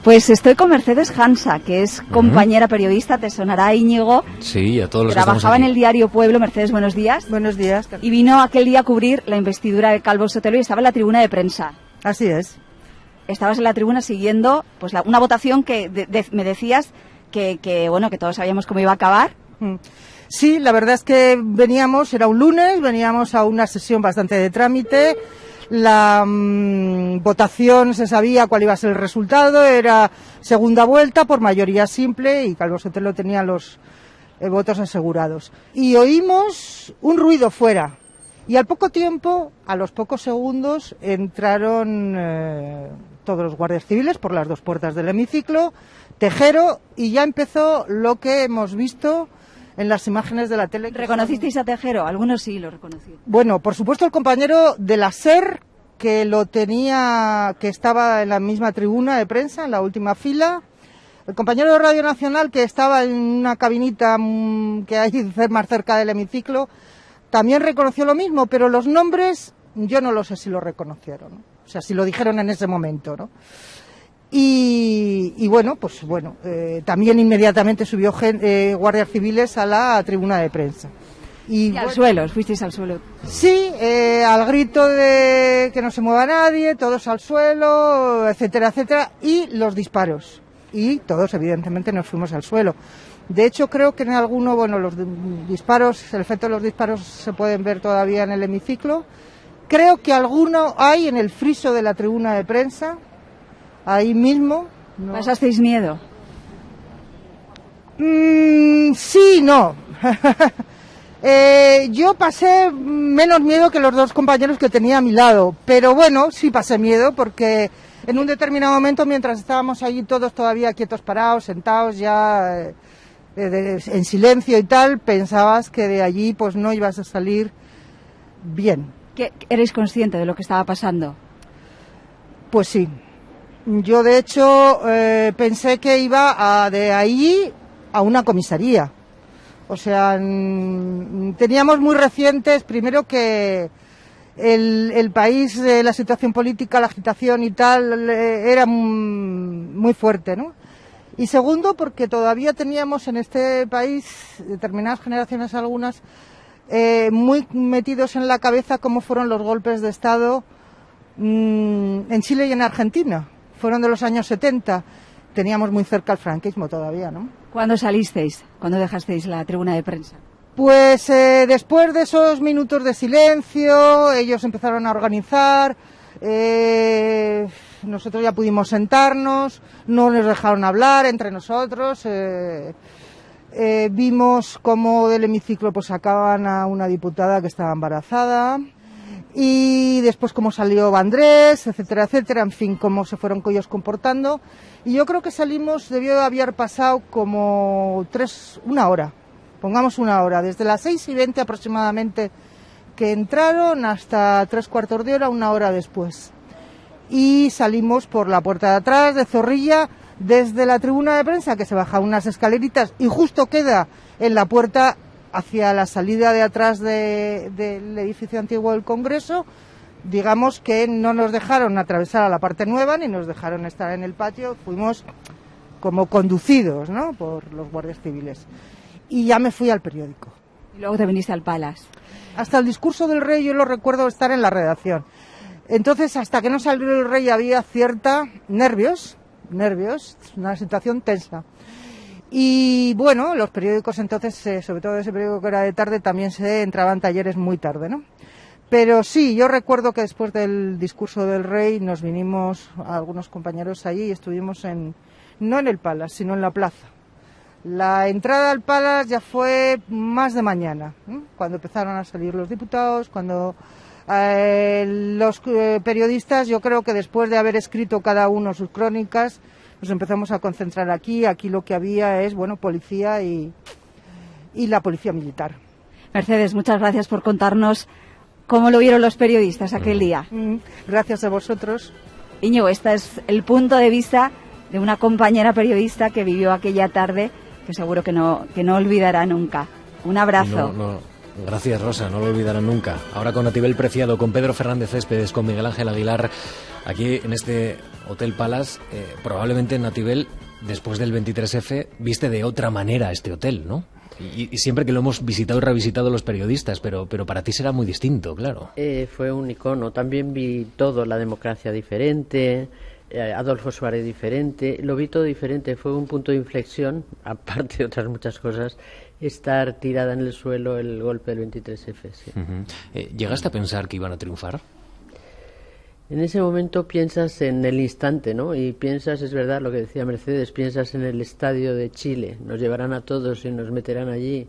Pues estoy con Mercedes Hansa, que es compañera periodista, te sonará, Íñigo. Sí, a todos los que trabajaba estamos aquí en el diario Pueblo. Mercedes, buenos días. Buenos días. Y vino aquel día a cubrir la investidura de Calvo Sotelo y estaba en la tribuna de prensa. Así es. Estabas en la tribuna siguiendo pues una votación que me decías que todos sabíamos cómo iba a acabar. Sí, la verdad es que era un lunes, veníamos a una sesión bastante de trámite. La votación se sabía cuál iba a ser el resultado, era segunda vuelta por mayoría simple y Calvo Sotelo tenía los votos asegurados. Y oímos un ruido fuera y al poco tiempo, a los pocos segundos, entraron todos los guardias civiles por las dos puertas del hemiciclo, Tejero, y ya empezó lo que hemos visto en las imágenes de la tele. ¿Reconocisteis a Tejero? Algunos sí lo reconocí. Bueno, por supuesto el compañero de la SER, que estaba en la misma tribuna de prensa, en la última fila. El compañero de Radio Nacional, que estaba en una cabinita que hay más cerca del hemiciclo, también reconoció lo mismo, pero los nombres yo no lo sé si lo reconocieron, ¿no? O sea, si lo dijeron en ese momento, ¿no? Y también inmediatamente subió guardias civiles a la tribuna de prensa. Y al suelo, fuisteis al suelo. Sí, al grito de que no se mueva nadie, todos al suelo, etcétera, etcétera, y los disparos. Y todos, evidentemente, nos fuimos al suelo. De hecho, creo que en alguno, los disparos, el efecto de los disparos se pueden ver todavía en el hemiciclo. Creo que alguno hay en el friso de la tribuna de prensa. Ahí mismo. No. ¿Pasasteis miedo? Sí, no. Yo pasé menos miedo que los dos compañeros que tenía a mi lado, pero bueno, sí pasé miedo porque en un determinado momento, mientras estábamos allí todos todavía quietos, parados, sentados ya en silencio y tal, pensabas que de allí pues no ibas a salir bien. ¿Erais consciente de lo que estaba pasando? Pues sí. Yo, de hecho, pensé que iba de ahí a una comisaría. O sea, teníamos muy recientes, primero que el país, la situación política, la agitación y tal, era muy fuerte, ¿no? Y segundo, porque todavía teníamos en este país, determinadas generaciones algunas, muy metidos en la cabeza cómo fueron los golpes de Estado en Chile y en Argentina. Fueron de los años 70. Teníamos muy cerca el franquismo todavía, ¿no? ¿Cuándo salisteis? ¿Cuándo dejasteis la tribuna de prensa? Pues después de esos minutos de silencio, ellos empezaron a organizar, nosotros ya pudimos sentarnos, no nos dejaron hablar entre nosotros, vimos cómo del hemiciclo pues sacaban a una diputada que estaba embarazada, y después cómo salió Vandrés, etcétera, etcétera, en fin, cómo se fueron ellos comportando. Y yo creo que debió de haber pasado como una hora, pongamos una hora, desde las 6:20 aproximadamente que entraron hasta 3/4 de hora, una hora después. Y salimos por la puerta de atrás de Zorrilla, desde la tribuna de prensa, que se baja unas escaleritas y justo queda en la puerta hacia la salida de atrás del edificio antiguo del Congreso. Digamos que no nos dejaron atravesar a la parte nueva ni nos dejaron estar en el patio, fuimos como conducidos, ¿no?, por los guardias civiles. Y ya me fui al periódico. Y luego te viniste al Palace. Hasta el discurso del rey yo lo recuerdo estar en la redacción. Entonces, hasta que no salió el rey había cierta nervios, una situación tensa. Y bueno, los periódicos entonces, sobre todo ese periódico que era de tarde, también se entraba en talleres muy tarde, ¿no? Pero sí, yo recuerdo que después del discurso del rey nos vinimos algunos compañeros allí y estuvimos no en el Palace, sino en la plaza. La entrada al Palace ya fue más de mañana, ¿no?, cuando empezaron a salir los diputados, cuando los periodistas, yo creo que después de haber escrito cada uno sus crónicas, nos empezamos a concentrar aquí lo que había es, policía y la policía militar. Mercedes, muchas gracias por contarnos cómo lo vieron los periodistas aquel día. Gracias a vosotros. Íñigo, este es el punto de vista de una compañera periodista que vivió aquella tarde, que seguro que no olvidará nunca. Un abrazo. Gracias, Rosa, no lo olvidarán nunca. Ahora con Atibel Preciado, con Pedro Fernández Céspedes, con Miguel Ángel Aguilar, aquí en este Hotel Palace, probablemente en Natibel, después del 23F, viste de otra manera este hotel, ¿no? Y siempre que lo hemos visitado y revisitado los periodistas, pero para ti será muy distinto, claro. Fue un icono. También vi todo, la democracia diferente, Adolfo Suárez diferente, lo vi todo diferente. Fue un punto de inflexión, aparte de otras muchas cosas, estar tirada en el suelo el golpe del 23F. Sí. ¿Llegaste a pensar que iban a triunfar? En ese momento piensas en el instante, ¿no? Y piensas, es verdad lo que decía Mercedes, piensas en el estadio de Chile, nos llevarán a todos y nos meterán allí.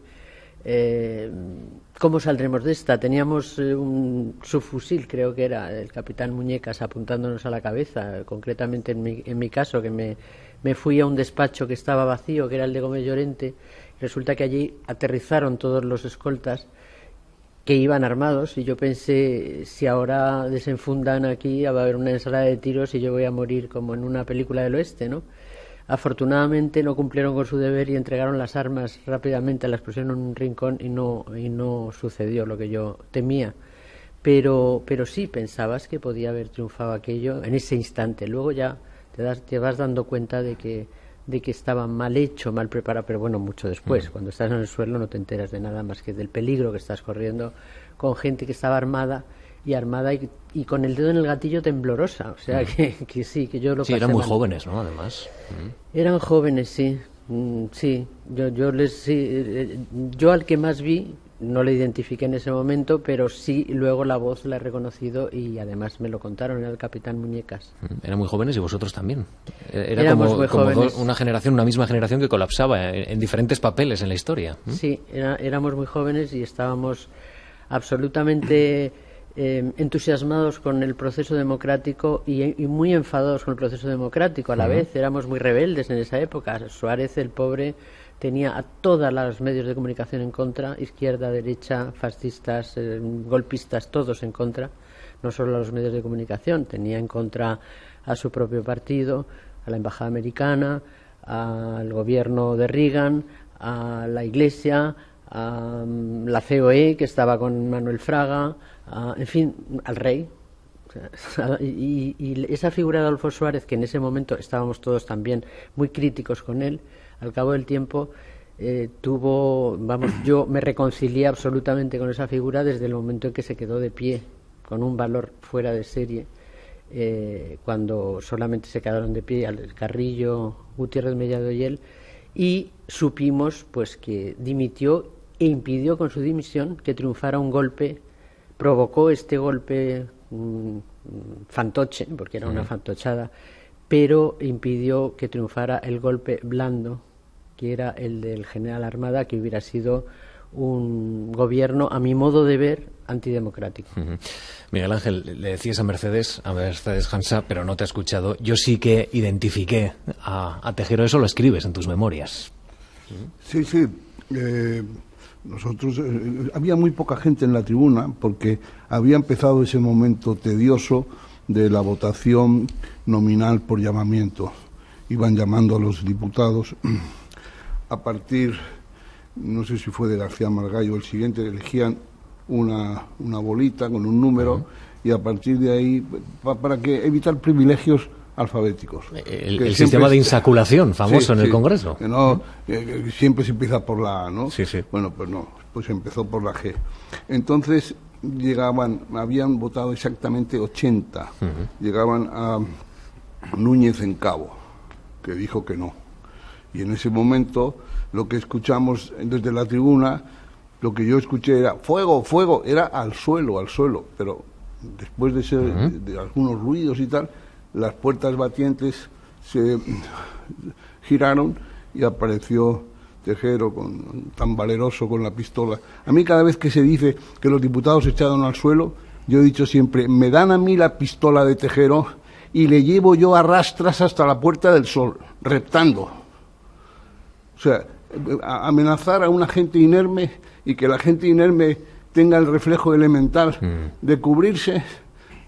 ¿Cómo saldremos de esta? Teníamos un subfusil, creo que era, el capitán Muñecas apuntándonos a la cabeza, concretamente en mi caso, que me fui a un despacho que estaba vacío, que era el de Gómez Llorente. Resulta que allí aterrizaron todos los escoltas que iban armados y yo pensé, si ahora desenfundan aquí va a haber una ensalada de tiros y yo voy a morir como en una película del oeste, ¿no? Afortunadamente no cumplieron con su deber y entregaron las armas rápidamente, las pusieron en un rincón y no sucedió lo que yo temía. Pero sí pensabas que podía haber triunfado aquello en ese instante. Luego ya te vas dando cuenta de que estaba mal hecho, mal preparado, pero bueno, mucho después. Cuando estás en el suelo no te enteras de nada más que del peligro que estás corriendo con gente que estaba armada y con el dedo en el gatillo temblorosa. O sea, que sí, que yo lo pasé eran muy mal. jóvenes, ¿no? Además. Eran jóvenes, sí. Sí, yo al que más vi no le identifiqué en ese momento, pero sí luego la voz la he reconocido y además me lo contaron, era el capitán Muñecas. Eran muy jóvenes y vosotros también. Era Éramos muy como jóvenes. una misma generación que colapsaba en diferentes papeles en la historia. Sí, éramos muy jóvenes y estábamos absolutamente entusiasmados con el proceso democrático y muy enfadados con el proceso democrático. A la vez éramos muy rebeldes en esa época. Suárez, el pobre, tenía a todos los medios de comunicación en contra, izquierda, derecha, fascistas, golpistas, todos en contra, no solo a los medios de comunicación, tenía en contra a su propio partido, a la embajada americana, al gobierno de Reagan, a la Iglesia, a la COE, que estaba con Manuel Fraga, en fin, al rey. Y esa figura de Adolfo Suárez, que en ese momento estábamos todos también muy críticos con él, al cabo del tiempo yo me reconcilié absolutamente con esa figura desde el momento en que se quedó de pie, con un valor fuera de serie, cuando solamente se quedaron de pie Carrillo, Gutiérrez Mellado y él, y supimos pues que dimitió e impidió con su dimisión que triunfara un golpe, provocó este golpe fantoche, porque era una fantochada, pero impidió que triunfara el golpe blando, que era el del general Armada, que hubiera sido un gobierno, a mi modo de ver, antidemocrático. Miguel Ángel, le decías a Mercedes Hansa, pero no te ha escuchado. Yo sí que identifiqué a Tejero, eso lo escribes en tus memorias. Sí. Nosotros había muy poca gente en la tribuna porque había empezado ese momento tedioso de la votación nominal por llamamiento. Iban llamando a los diputados a partir, no sé si fue de García Margallo, el siguiente, elegían una bolita con un número y a partir de ahí, para que evitar privilegios alfabéticos. El sistema de insaculación famoso en el Congreso. Que no, siempre se empieza por la A, ¿no? Sí. Bueno, pues no, pues empezó por la G. Entonces habían votado exactamente 80. Llegaban a Núñez en Cabo, que dijo que no. Y en ese momento, lo que escuchamos desde la tribuna, lo que yo escuché era fuego, fuego, era al suelo, pero después de algunos ruidos y tal, las puertas batientes se giraron y apareció Tejero tan valeroso con la pistola. A mí cada vez que se dice que los diputados se echaron al suelo, yo he dicho siempre, me dan a mí la pistola de Tejero y le llevo yo a rastras hasta la Puerta del Sol, reptando. O sea, amenazar a una gente inerme y que la gente inerme tenga el reflejo elemental de cubrirse,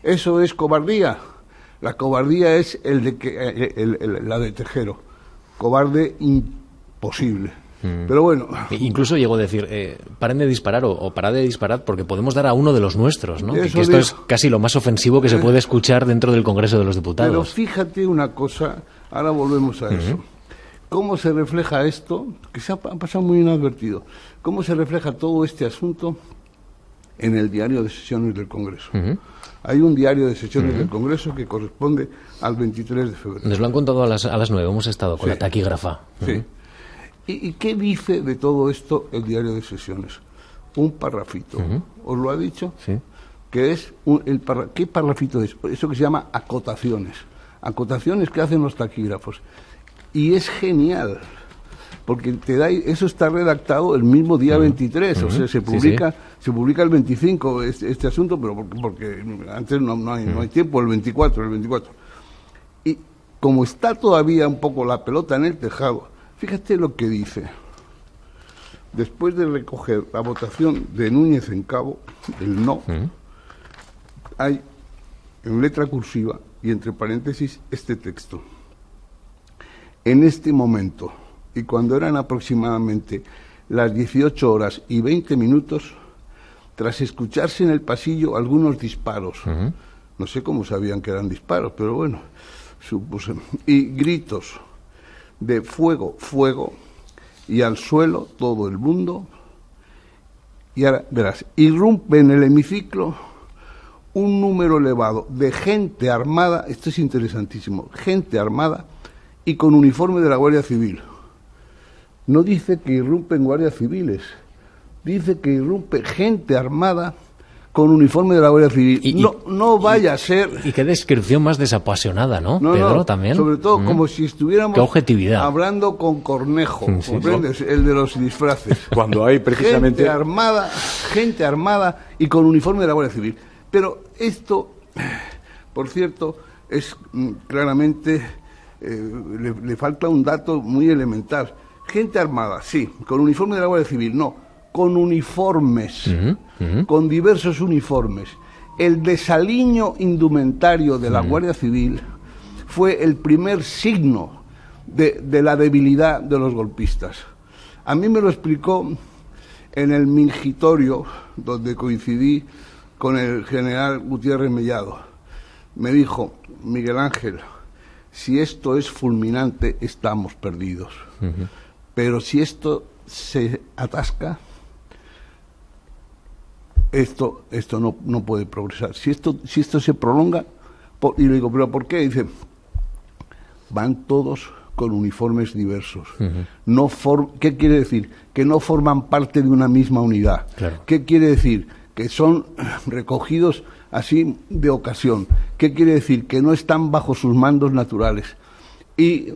eso es cobardía. La cobardía es la de Tejero. Cobarde imposible. Pero bueno. Incluso llegó a decir, paren de disparar o parad de disparar porque podemos dar a uno de los nuestros, ¿no? Que esto es casi lo más ofensivo que se puede escuchar dentro del Congreso de los Diputados. Pero fíjate una cosa, ahora volvemos a eso. ¿Cómo se refleja esto? Que se ha pasado muy inadvertido. ¿Cómo se refleja todo este asunto en el diario de sesiones del Congreso? Hay un diario de sesiones del Congreso que corresponde al 23 de febrero. Nos lo han contado a las 9, hemos estado con la taquígrafa. Sí. ¿Y qué dice de todo esto el diario de sesiones? Un parrafito. ¿Os lo ha dicho? Sí. Que es ¿qué parrafito es? Eso que se llama acotaciones. Acotaciones que hacen los taquígrafos. Y es genial, porque eso está redactado el mismo día 23, o sea, se publica el 25 este asunto, pero porque antes no hay tiempo, el 24. Y como está todavía un poco la pelota en el tejado, fíjate lo que dice. Después de recoger la votación de Núñez en Cabo, el no, hay en letra cursiva y entre paréntesis este texto. En este momento, y cuando eran aproximadamente las 18 horas y 20 minutos, tras escucharse en el pasillo algunos disparos, no sé cómo sabían que eran disparos, pero bueno, supuse, y gritos de fuego, fuego, y al suelo todo el mundo, y ahora verás, irrumpe en el hemiciclo un número elevado de gente armada, esto es interesantísimo, gente armada, y con uniforme de la Guardia Civil. No dice que irrumpen guardias civiles, dice que irrumpe gente armada con uniforme de la Guardia Civil. No vaya a ser... Y qué descripción más desapasionada, ¿no, Pedro? También. Sobre todo como si estuviéramos qué objetividad. Hablando con Cornejo, ¿comprendes? El de los disfraces. Cuando hay precisamente... Gente armada y con uniforme de la Guardia Civil. Pero esto, por cierto, es claramente... le falta un dato muy elemental. Gente armada, sí, con uniforme de la Guardia Civil, no, con uniformes, con diversos uniformes. El desaliño indumentario de la Guardia Civil fue el primer signo de la debilidad de los golpistas. A mí me lo explicó en el mingitorio, donde coincidí con el general Gutiérrez Mellado. Me dijo, Miguel Ángel, si esto es fulminante, estamos perdidos. Pero si esto se atasca, esto no puede progresar. Si esto se prolonga, y le digo, ¿pero por qué? Dice, van todos con uniformes diversos. ¿Qué quiere decir? Que no forman parte de una misma unidad. Claro. ¿Qué quiere decir? Que son recogidos así de ocasión. ¿Qué quiere decir? Que no están bajo sus mandos naturales. Y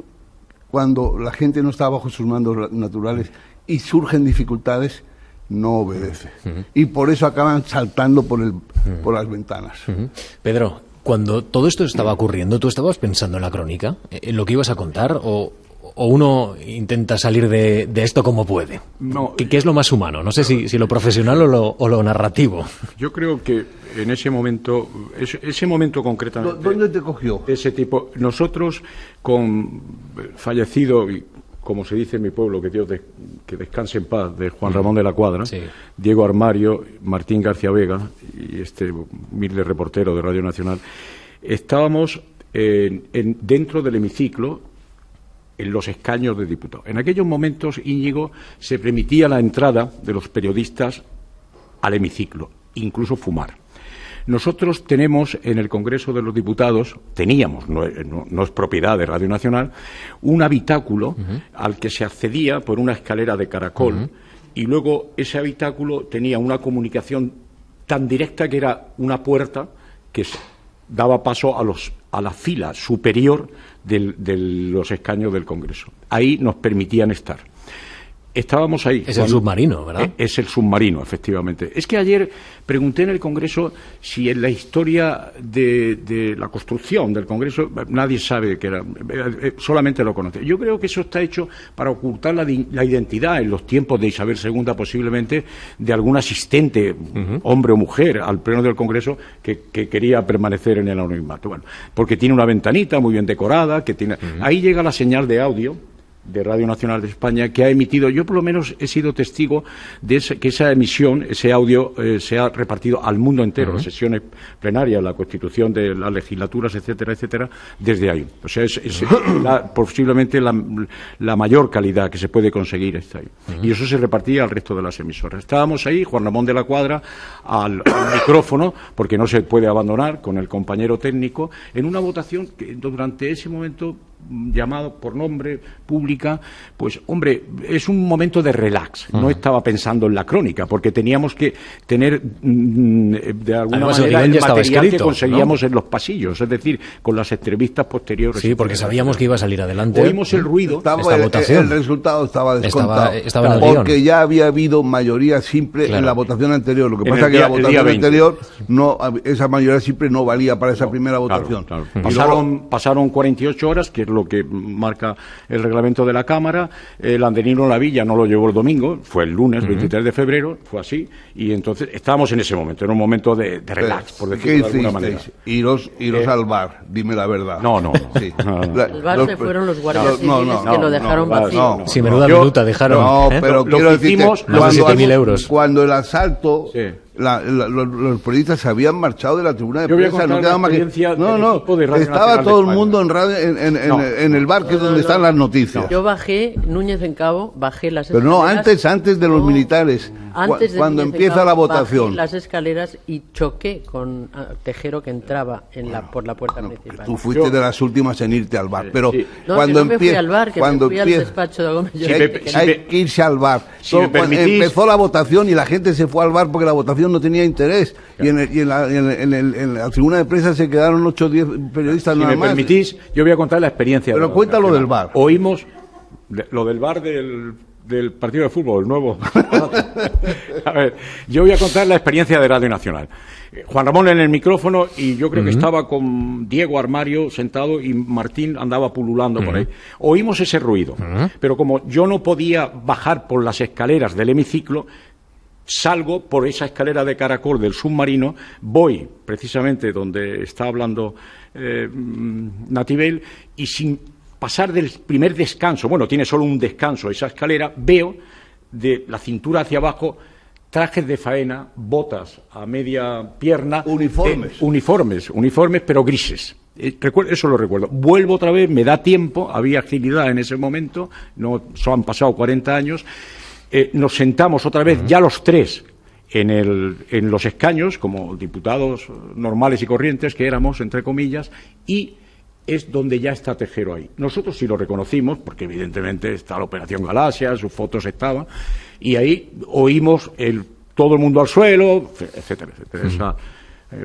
cuando la gente no está bajo sus mandos naturales y surgen dificultades, no obedece. Y por eso acaban saltando por las ventanas. Pedro, cuando todo esto estaba ocurriendo, ¿tú estabas pensando en la crónica? ¿En lo que ibas a contar? ¿O uno intenta salir de esto como puede? No. ¿Qué es lo más humano? No sé si lo profesional o lo narrativo. Yo creo que en ese momento concretamente... ¿Dónde te cogió? Ese tipo... Nosotros, con fallecido, y como se dice en mi pueblo, que descanse en paz, de Juan Ramón de la Cuadra, sí. Diego Armario, Martín García Vega y este humilde reportero de Radio Nacional, estábamos dentro del hemiciclo, en los escaños de diputados. En aquellos momentos, Íñigo, se permitía la entrada de los periodistas al hemiciclo, incluso fumar. Nosotros tenemos en el Congreso de los Diputados, no es propiedad de Radio Nacional, un habitáculo al que se accedía por una escalera de caracol y luego ese habitáculo tenía una comunicación tan directa que era una puerta que daba paso a la fila superior de los escaños del Congreso. Ahí nos permitían estar. Estábamos ahí. Es el submarino, ¿verdad? Es el submarino, efectivamente. Es que ayer pregunté en el Congreso si en la historia de la construcción del Congreso nadie sabe que era, solamente lo conoce. Yo creo que eso está hecho para ocultar la identidad en los tiempos de Isabel II, posiblemente, de algún asistente, hombre o mujer, al pleno del Congreso que quería permanecer en el anonimato. Bueno, porque tiene una ventanita muy bien decorada, que tiene... Ahí llega la señal de audio de Radio Nacional de España, que ha emitido, yo por lo menos he sido testigo de que esa emisión, ese audio, se ha repartido al mundo entero, las sesiones plenarias, la constitución de las legislaturas, etcétera, etcétera, desde ahí. O sea, es posiblemente la mayor calidad que se puede conseguir está ahí. Y eso se repartía al resto de las emisoras. Estábamos ahí, Juan Ramón de la Cuadra, al micrófono, porque no se puede abandonar, con el compañero técnico, en una votación que durante ese momento, llamado por nombre, pública, pues hombre, es un momento de relax. No estaba pensando en la crónica, porque teníamos que tener de alguna manera el material escrito, que conseguíamos, ¿no?, en los pasillos, es decir, con las entrevistas posteriores. Sí, porque sabíamos que iba a salir adelante. Oímos el ruido. El resultado estaba descontado, estaba en el porque guión. ya había hado mayoría simple en la votación anterior. Lo que pasa es que la votación anterior, esa mayoría simple no valía para esa primera votación. Claro. Pasaron 48 horas, que es lo que marca el reglamento de la Cámara. El Andenino Lavilla no lo llevó el domingo, fue el lunes, 23 de febrero, fue así, y entonces estábamos en ese momento, era un momento de relax, por decirlo de alguna manera. Iros al bar, dime la verdad. No. Sí. El bar se fueron los guardias civiles que lo dejaron vacío. Sí, menuda minuta dejaron. No, pero quiero decirte, más de 7.000 euros. Cuando el asalto... Sí. Los periodistas se habían marchado de la tribuna de prensa, no quedaba más que... estaba todo el mundo en el bar, que es donde están las noticias. Yo bajé Núñez en Cabo, bajé las escaleras... Pero no, antes de los militares, cuando empieza la votación. Bajé las escaleras y choqué con Tejero, que entraba por la puerta principal. Tú fuiste de las últimas en irte al bar, pero cuando me fui al bar, que me fui al despacho de Gómez. Hay que irse al bar. Empezó la votación y la gente se fue al bar porque la votación no tenía interés, y en la tribuna de prensa se quedaron 8 o 10 periodistas nada más. Si me permitís, yo voy a contar la experiencia. Pero cuéntalo del bar. Oímos lo del bar del partido de fútbol, el nuevo. A ver, yo voy a contar la experiencia de Radio Nacional. Juan Ramón en el micrófono, y yo creo que estaba con Diego Armario sentado y Martín andaba pululando por ahí. Oímos ese ruido, pero como yo no podía bajar por las escaleras del hemiciclo, salgo por esa escalera de caracol del submarino, voy precisamente donde está hablando Natibel, y sin pasar del primer descanso, bueno, tiene solo un descanso esa escalera, veo de la cintura hacia abajo trajes de faena, botas a media pierna, uniformes, pero grises. Eso lo recuerdo. Vuelvo otra vez, me da tiempo, había agilidad en ese momento, no han pasado 40 años. Nos sentamos otra vez, ya los tres, en los escaños, como diputados normales y corrientes que éramos, entre comillas, y es donde ya está Tejero ahí. Nosotros sí lo reconocimos, porque evidentemente está la Operación Galaxia, sus fotos estaban, y ahí oímos todo el mundo al suelo, etcétera, etcétera.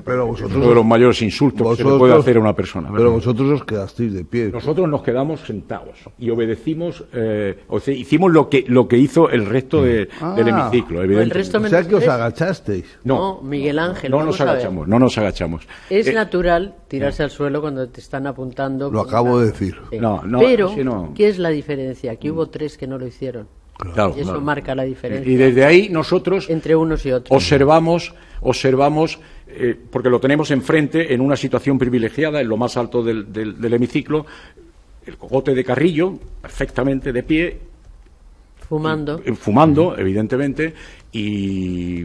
Pero vosotros, uno de los mayores insultos que se le puede hacer a una persona, ¿verdad? Pero vosotros os quedasteis de pie. Nosotros nos quedamos sentados y obedecimos, hicimos lo que hizo el resto del hemiciclo, evidentemente. O sea que os agachasteis. No, Miguel Ángel. No nos agachamos. Es natural tirarse al suelo cuando te están apuntando. Lo acabo de decir. Sí. Pero, ¿qué es la diferencia? Que hubo 3 que no lo hicieron. Claro, y eso marca la diferencia. Y desde ahí nosotros entre unos y otros observamos porque lo tenemos enfrente en una situación privilegiada, en lo más alto del hemiciclo, el cogote de Carrillo, perfectamente de pie, fumando, evidentemente, y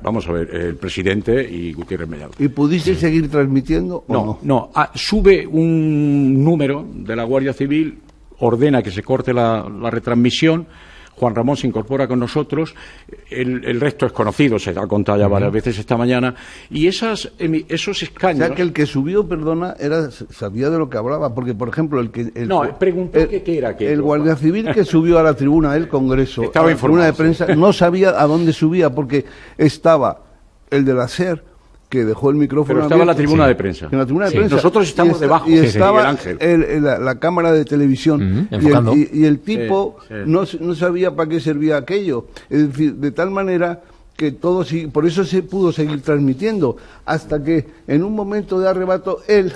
vamos a ver, el presidente y Gutiérrez Mellado. ¿Y pudiste seguir transmitiendo o no? No, sube un número de la Guardia Civil, ordena que se corte la retransmisión. Juan Ramón se incorpora con nosotros, el resto es conocido, se ha contado ya varias veces esta mañana, y esos escaños... O sea, que el que subió, sabía de lo que hablaba, porque, por ejemplo, preguntó qué era aquello. El guardia civil que subió a la tribuna del Congreso, estaba a la tribuna de prensa, no sabía a dónde subía, porque estaba el de la SER, que dejó el micrófono pero estaba abierto, en la tribuna de prensa. En la tribuna de prensa. Nosotros estamos debajo. Y estaba la cámara de televisión. Y el tipo no sabía para qué servía aquello. Es decir, de tal manera que por eso se pudo seguir transmitiendo. Hasta que en un momento de arrebato, él,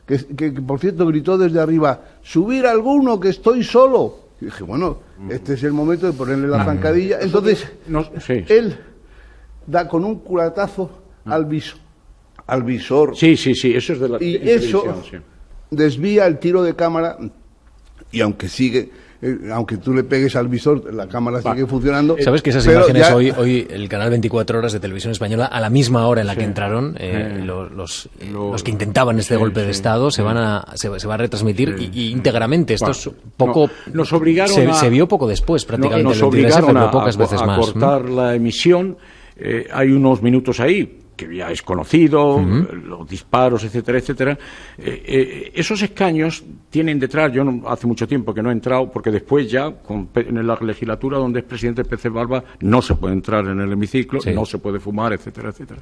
que por cierto gritó desde arriba, «¡Subir alguno, que estoy solo!». Y dije, bueno, este es el momento de ponerle la zancadilla. Entonces, él da con un culatazo al visor. Sí, eso es de la y eso desvía el tiro de cámara, y aunque sigue, aunque tú le pegues al visor, la cámara sigue funcionando. ¿Sabes que esas imágenes hoy el canal 24 Horas de Televisión Española, a la misma hora en la que entraron, los que intentaban este golpe de Estado, se va a retransmitir íntegramente? Esto es poco... Nos obligaron se vio poco después, prácticamente. Nos obligaron a pocas veces a más. cortar la emisión. Hay unos minutos ahí que ya es conocido, los disparos, etcétera, etcétera. Esos escaños tienen detrás, yo hace mucho tiempo que no he entrado, porque después ya, en la legislatura donde es presidente Pérez Barba, no se puede entrar en el hemiciclo, no se puede fumar, etcétera, etcétera.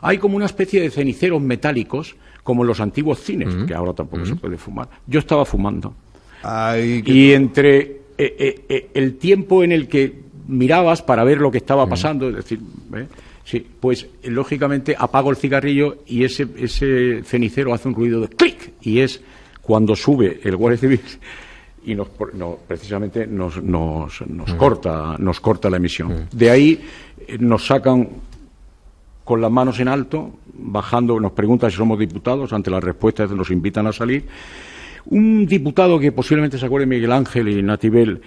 Hay como una especie de ceniceros metálicos, como en los antiguos cines, que ahora tampoco se puede fumar. Yo estaba fumando. Y entre el tiempo en el que mirabas para ver lo que estaba pasando, es decir... Sí, pues lógicamente apago el cigarrillo y ese cenicero hace un ruido de clic, y es cuando sube el Guardia Civil y precisamente nos corta la emisión. De ahí nos sacan con las manos en alto, bajando, nos preguntan si somos diputados, ante las respuestas nos invitan a salir. Un diputado que posiblemente se acuerde, Miguel Ángel y Natibel,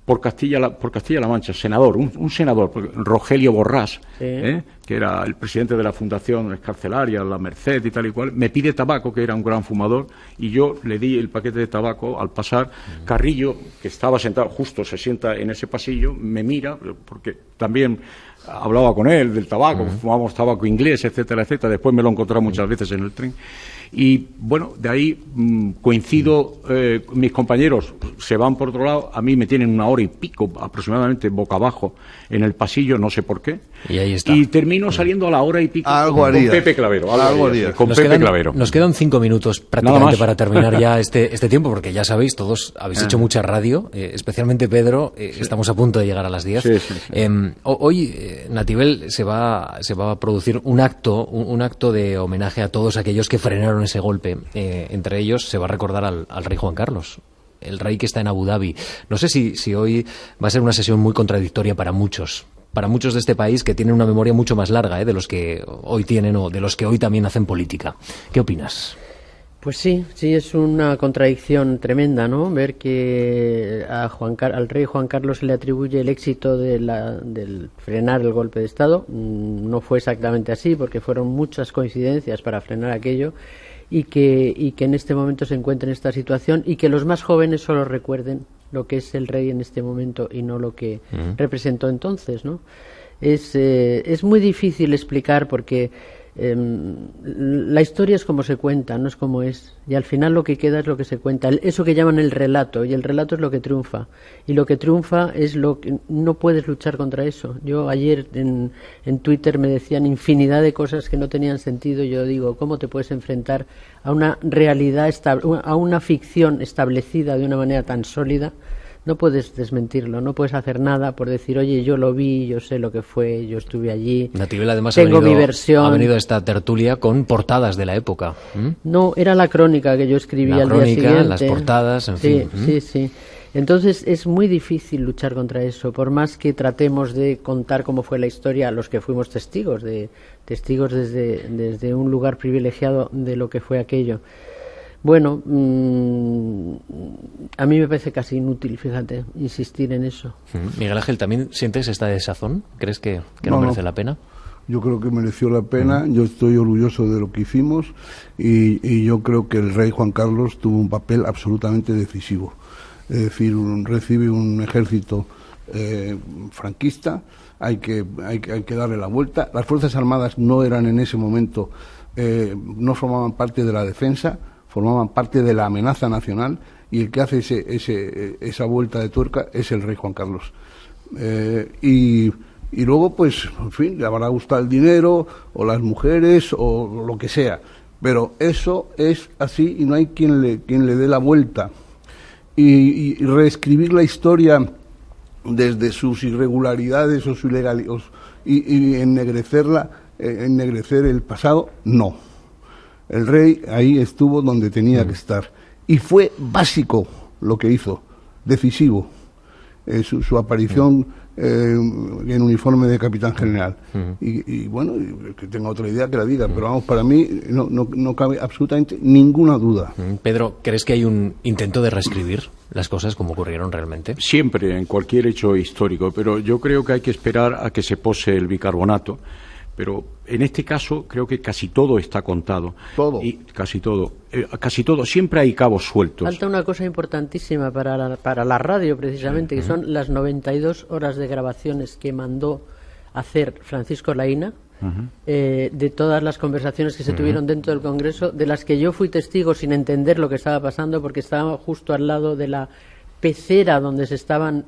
por Castilla-La Mancha, senador, un senador, Rogelio Borrás, que era el presidente de la Fundación Escarcelaria, La Merced y tal y cual, me pide tabaco, que era un gran fumador, y yo le di el paquete de tabaco. Al pasar, Carrillo, que estaba sentado, justo se sienta en ese pasillo, me mira, porque también hablaba con él del tabaco, fumábamos tabaco inglés, etcétera, etcétera. Después me lo he encontrado muchas veces en el tren. Y bueno, de ahí coincido, mis compañeros se van por otro lado, a mí me tienen 1 hora y pico aproximadamente boca abajo en el pasillo, no sé por qué, y ahí está. Y termino saliendo a la hora y pico con Pepe Clavero. Nos quedan 5 minutos prácticamente para terminar ya este tiempo, porque ya sabéis, todos habéis hecho mucha radio, especialmente Pedro, estamos a punto de llegar a las 10. Hoy, Natibel, se va a producir un acto de homenaje a todos aquellos que frenaron ese golpe. Entre ellos se va a recordar al rey Juan Carlos, el rey que está en Abu Dhabi. No sé si hoy va a ser una sesión muy contradictoria para muchos de este país, que tienen una memoria mucho más larga de los que hoy tienen, o de los que hoy también hacen política. ¿Qué opinas? Pues sí, es una contradicción tremenda, ¿no? Ver que al rey Juan Carlos se le atribuye el éxito del frenar el golpe de Estado. No fue exactamente así, porque fueron muchas coincidencias para frenar aquello, y que en este momento se encuentre en esta situación, y que los más jóvenes solo recuerden lo que es el rey en este momento y no lo que representó entonces, ¿no? Es muy difícil explicar, porque la historia es como se cuenta, no es como es, y al final lo que queda es lo que se cuenta, eso que llaman el relato, y el relato es lo que triunfa, y lo que triunfa es lo que no puedes luchar contra eso. Yo ayer en Twitter me decían infinidad de cosas que no tenían sentido, y yo digo, ¿cómo te puedes enfrentar a una realidad, a una ficción establecida de una manera tan sólida? No puedes desmentirlo, no puedes hacer nada por decir, oye, yo lo vi, yo sé lo que fue, yo estuve allí, Natibel, además, tengo mi versión. Ha venido a esta tertulia con portadas de la época. No, era la crónica que yo escribía al día siguiente. Las portadas, en fin. Sí. Entonces es muy difícil luchar contra eso, por más que tratemos de contar cómo fue la historia, los que fuimos testigos desde un lugar privilegiado de lo que fue aquello. Bueno, a mí me parece casi inútil, fíjate, insistir en eso. Miguel Ángel, ¿también sientes esta desazón? ¿Crees que no merece la pena? Yo creo que mereció la pena. Yo estoy orgulloso de lo que hicimos, y yo creo que el rey Juan Carlos tuvo un papel absolutamente decisivo. Es decir, recibe un ejército franquista, hay que darle la vuelta. Las Fuerzas Armadas no eran en ese momento, no formaban parte de la defensa, formaban parte de la amenaza nacional, y el que hace esa vuelta de tuerca es el rey Juan Carlos. Y luego, pues, en fin, le habrá gustado el dinero, o las mujeres, o lo que sea, pero eso es así, y no hay quien le dé la vuelta. Y reescribir la historia desde sus irregularidades o su ilegalidad, y ennegrecer el pasado, no. El rey ahí estuvo donde tenía que estar, y fue básico lo que hizo, decisivo. su aparición en uniforme de capitán general. Y bueno, que tenga otra idea que la diga, pero vamos, para mí no cabe absolutamente ninguna duda. Pedro, ¿crees que hay un intento de reescribir las cosas como ocurrieron realmente? Siempre, en cualquier hecho histórico, pero yo creo que hay que esperar a que se pose el bicarbonato. Pero en este caso creo que casi todo está contado. Todo. Y casi todo. Casi todo. Siempre hay cabos sueltos. Falta una cosa importantísima para la radio, precisamente, que son las 92 horas de grabaciones que mandó hacer Francisco Laína, de todas las conversaciones que se tuvieron dentro del Congreso, de las que yo fui testigo sin entender lo que estaba pasando, porque estaba justo al lado de la pecera donde se estaban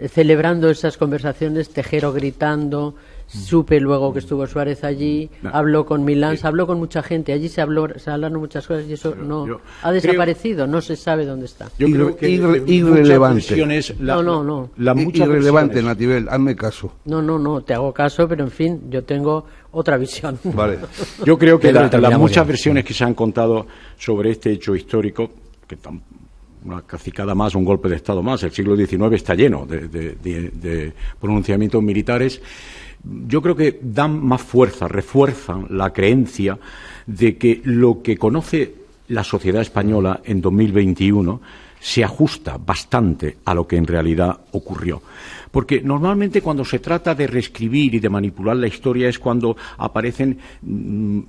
celebrando esas conversaciones, Tejero gritando. Supe luego que estuvo Suárez allí, habló con Milán, habló con mucha gente, allí se hablaron muchas cosas y eso ha desaparecido, no se sabe dónde está. Yo creo que irrelevante. Irrelevante, Nativel, hazme caso. No, te hago caso, pero en fin, yo tengo otra visión. Vale. Yo creo que las muchas versiones que se han contado sobre este hecho histórico, que una cacicada más, un golpe de Estado más, el siglo XIX está lleno de pronunciamientos militares. Yo creo que dan más fuerza, refuerzan la creencia de que lo que conoce la sociedad española en 2021 se ajusta bastante a lo que en realidad ocurrió. Porque normalmente cuando se trata de reescribir y de manipular la historia es cuando aparecen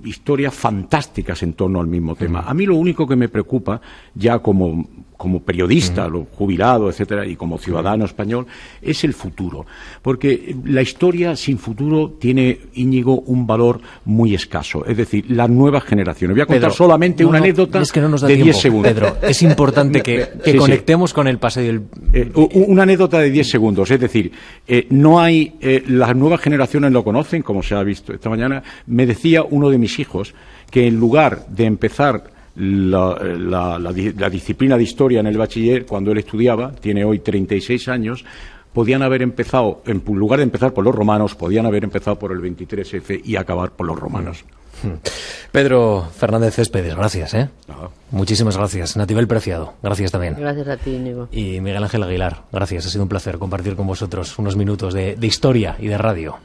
historias fantásticas en torno al mismo tema. A mí lo único que me preocupa, ya como periodista, jubilado, etcétera, y como ciudadano español, es el futuro. Porque la historia sin futuro tiene, Íñigo, un valor muy escaso. Es decir, las nuevas generaciones. Voy a contar solamente una anécdota de 10 segundos. Pedro, es importante que conectemos con el pasado y el... una anécdota de 10 segundos. Es decir, no hay... las nuevas generaciones lo conocen, como se ha visto esta mañana. Me decía uno de mis hijos que en lugar de empezar la disciplina de historia en el bachiller, cuando él estudiaba, tiene hoy 36 años, podían haber empezado, en lugar de empezar por los romanos, podían haber empezado por el 23F y acabar por los romanos. Pedro Fernández Céspedes, gracias. Muchísimas gracias. Nativel Preciado, gracias también. Gracias a ti, Íñigo. Y Miguel Ángel Aguilar, gracias. Ha sido un placer compartir con vosotros unos minutos de historia y de radio.